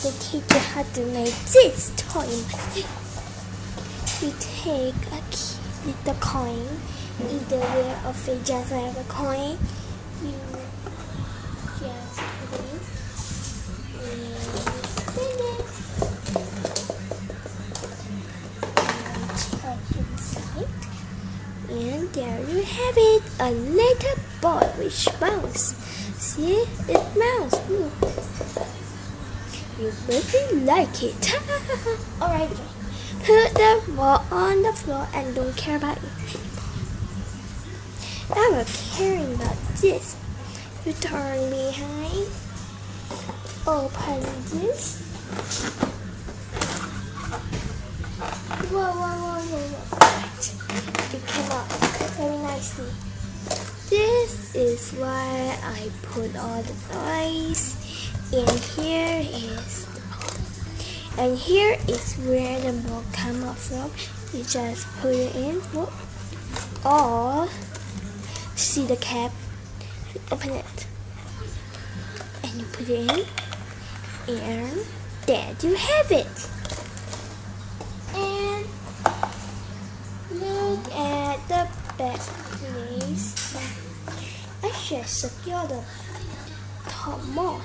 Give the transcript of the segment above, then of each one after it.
will teach you how to make this toy. You take a little coin, either way of it, just like a coin. You just put it in and spin it. And check inside. And there you have it, a little ball which bounces. See, it bounces. You really like it. Alright, put the ball on the floor and don't care about it anymore. Now we're caring about this. You turn behind, open this. Whoa. Right. It came out very nicely. This is why I put all the toys. And here is the ball. And here is where the ball comes out from. You just put it in. Whoop. Or see the cap. You open it. And you put it in. And there you have it. And look at the back place. I should secure the top more.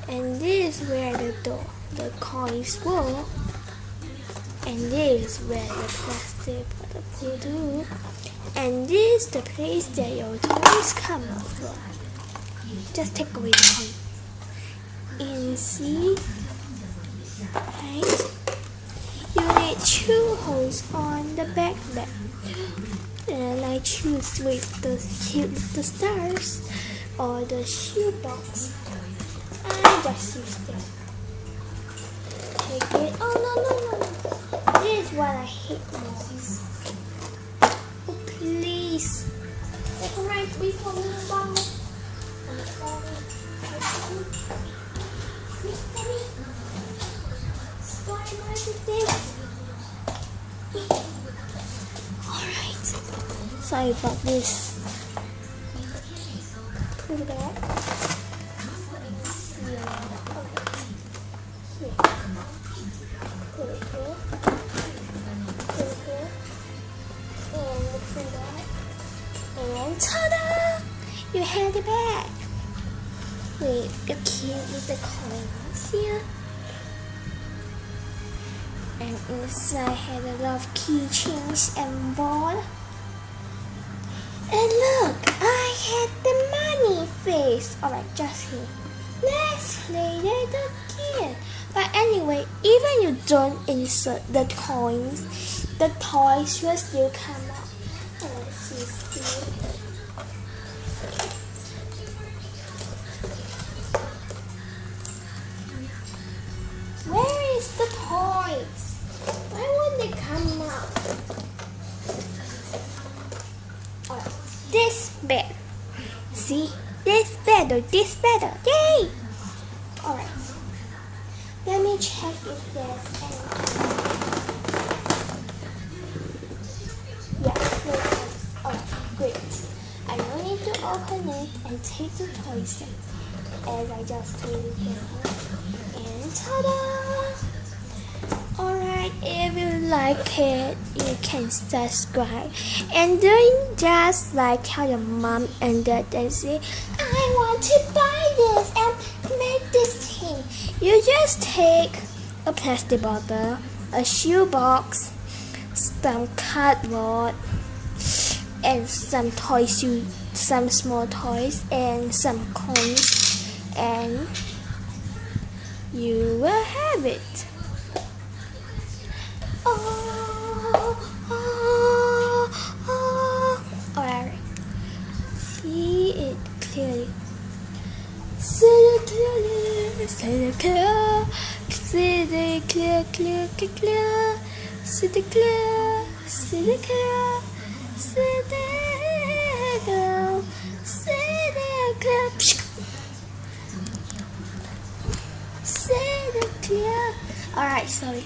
And this is where the coins go. And this is where the plastic will do. And this is the place that your toys come from. Just take away the coin. And see, right? You need 2 holes on the back. And I choose with the stars or the shoebox. I just use this. Take it. Oh no. This is what I hate most. Oh please. Alright, we fall in the ball. Alright. Sorry about this. Put it back. And ta-da! You had it back. Wait, you're cute with the coins here. And inside had a lot of keychains and ball. And look, I had the money face. Alright, just here. Let's play it again. But anyway, even you don't insert the coins, the toys will still come out. Let's see. Where is the toys? Why won't they come out? Alright, this better. See, this better. Yay! Alright. Let me check if there's anything. Yeah, no toys. Alright, great. I don't need to open it and take the toys out, as I just told you before. And ta-da! Alright, if you like it, you can subscribe. And doing just like how your mom and dad say, I want to buy this and make this thing. You just take a plastic bottle, a shoebox, some cardboard, and some toys, some small toys, and some coins, and you will have it. Alright. See it clearly. See it clearly. See it clear. See it clear. See it clear. See it clear. See it clear. See it clear. See it clear. Alright, sorry.